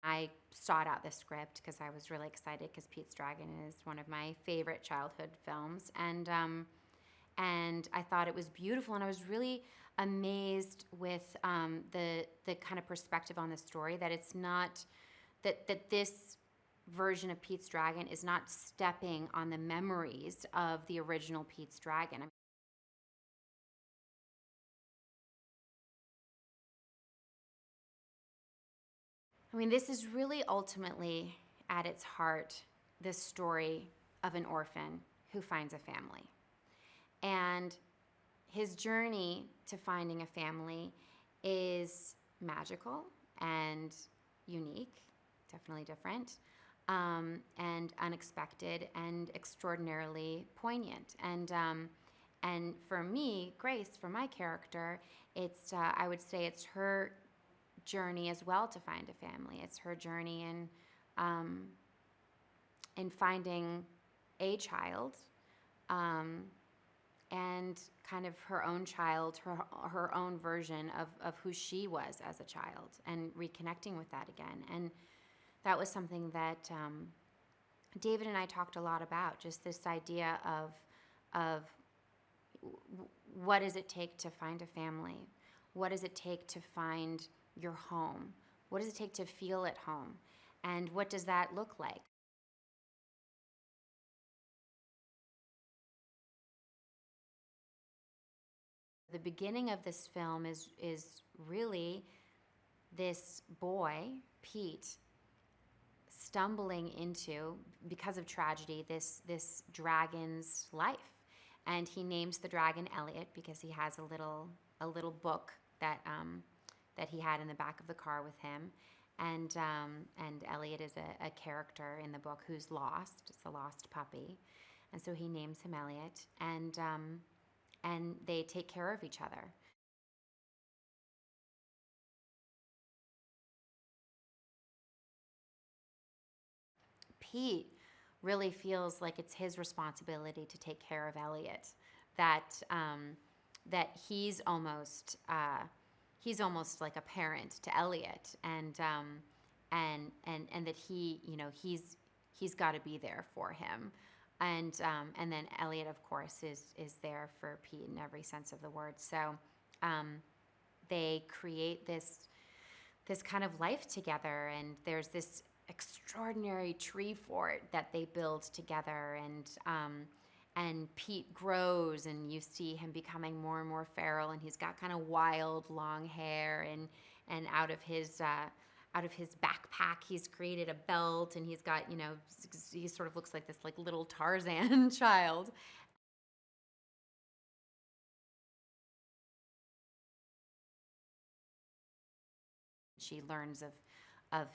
I sought out the script because I was really excited because Pete's Dragon is one of my favorite childhood films, and I thought it was beautiful, and I was really amazed with the kind of perspective on the story, that it's not that this version of Pete's Dragon is not stepping on the memories of the original Pete's Dragon. I mean, this is really ultimately, at its heart, the story of an orphan who finds a family. And his journey to finding a family is magical and unique, definitely different, and unexpected and extraordinarily poignant. And for me, Grace, for my character, it's I would say it's her journey as well to find a family. It's her journey in finding a child, and kind of her own child, her own version of who she was as a child, and reconnecting with that again. And that was something that David and I talked a lot about, just this idea of what does it take to find a family? What does it take to find your home? What does it take to feel at home? And what does that look like? The beginning of this film is really this boy, Pete, stumbling into, because of tragedy, this dragon's life. And he names the dragon Elliot because he has a little book that he had in the back of the car with him. And Elliot is a character in the book who's lost. It's a lost puppy. And so he names him Elliot. And they take care of each other. Pete really feels like it's his responsibility to take care of Elliot. That he's almost like a parent to Elliot, and that he's got to be there for him. And then Elliot, of course, is there for Pete in every sense of the word. So they create this kind of life together, and there's this extraordinary tree fort that they build together, and Pete grows, and you see him becoming more and more feral, and he's got kind of wild long hair, and out of his backpack he's created a belt, and he's got, he sort of looks like this like little Tarzan child. She learns of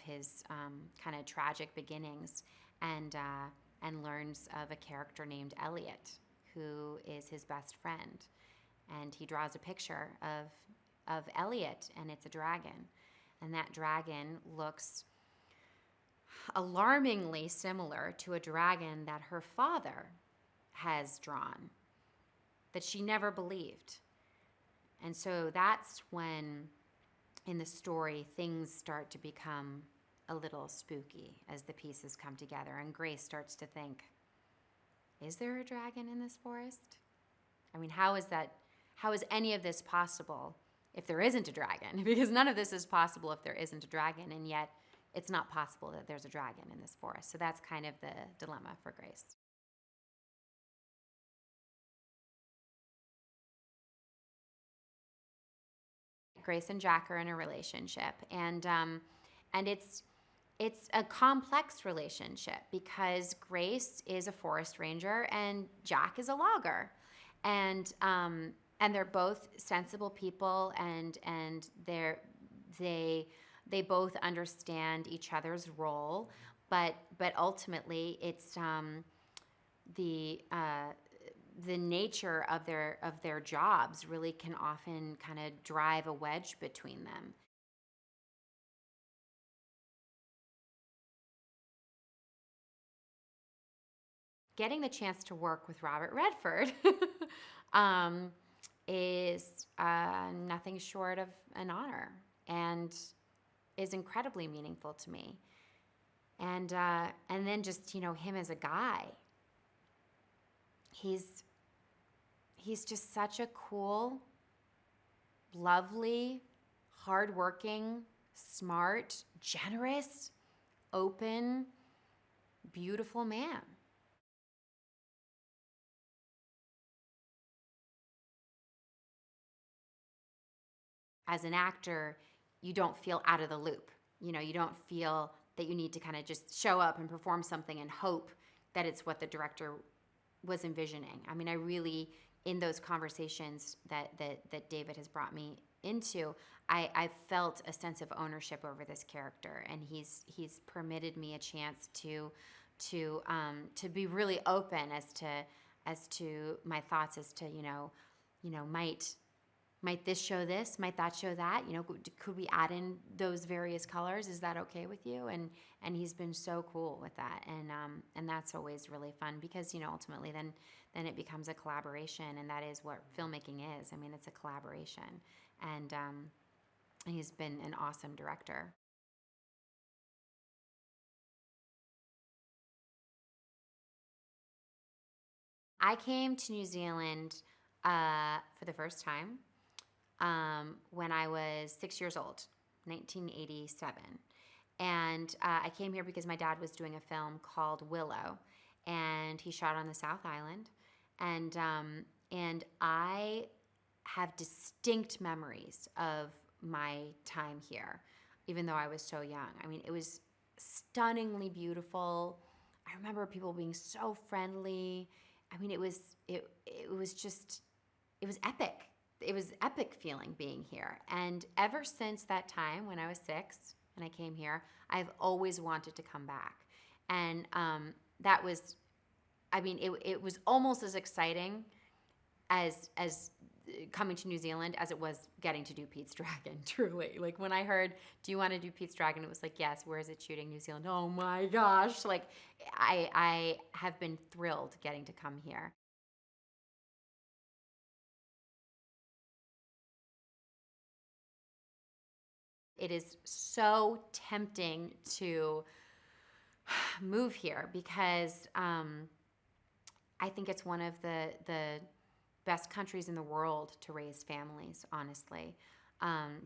his kind of tragic beginnings, and learns of a character named Elliot, who is his best friend, and he draws a picture of Elliot, and it's a dragon, and that dragon looks alarmingly similar to a dragon that her father has drawn, that she never believed. And so that's when, in the story, things start to become a little spooky as the pieces come together, and Grace starts to think, is there a dragon in this forest? I mean, how is any of this possible if there isn't a dragon? Because none of this is possible if there isn't a dragon, and yet it's not possible that there's a dragon in this forest. So that's kind of the dilemma for Grace. Grace and Jack are in a relationship, and it's a complex relationship because Grace is a forest ranger and Jack is a logger, and they're both sensible people, and they both understand each other's role, but ultimately it's the nature of their jobs really can often kind of drive a wedge between them. Getting the chance to work with Robert Redford is nothing short of an honor, and is incredibly meaningful to me. And then just, you know, him as a guy. He's just such a cool, lovely, hardworking, smart, generous, open, beautiful man. As an actor, you don't feel out of the loop. You know, you don't feel that you need to kind of just show up and perform something and hope that it's what the director was envisioning. I mean, I really, in those conversations that David has brought me into, I felt a sense of ownership over this character, and he's permitted me a chance to be really open as to my thoughts as to, might this show this? Might that show that? You know, could we add in those various colors? Is that okay with you? And he's been so cool with that, and that's always really fun because, you know, ultimately then it becomes a collaboration, and that is what filmmaking is. I mean, it's a collaboration, and he's been an awesome director. I came to New Zealand for the first time when I was 6 years old, 1987. And I came here because my dad was doing a film called Willow, and he shot on the South Island. And I have distinct memories of my time here, even though I was so young. I mean, it was stunningly beautiful. I remember people being so friendly. I mean, it was epic. It was epic feeling being here. And ever since that time when I was 6 and I came here, I've always wanted to come back. And that was, I mean, it was almost as exciting as coming to New Zealand as it was getting to do Pete's Dragon, truly. Like when I heard, do you want to do Pete's Dragon? It was like, yes, where is it shooting? New Zealand. Oh my gosh. Like I have been thrilled getting to come here. It is so tempting to move here because I think it's one of the best countries in the world to raise families, honestly.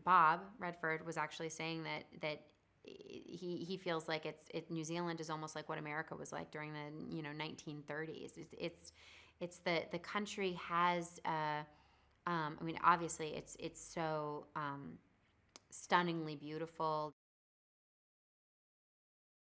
Bob Redford was actually saying that he feels like New Zealand is almost like what America was like during the 1930s. It's the country has I mean, obviously it's so stunningly beautiful.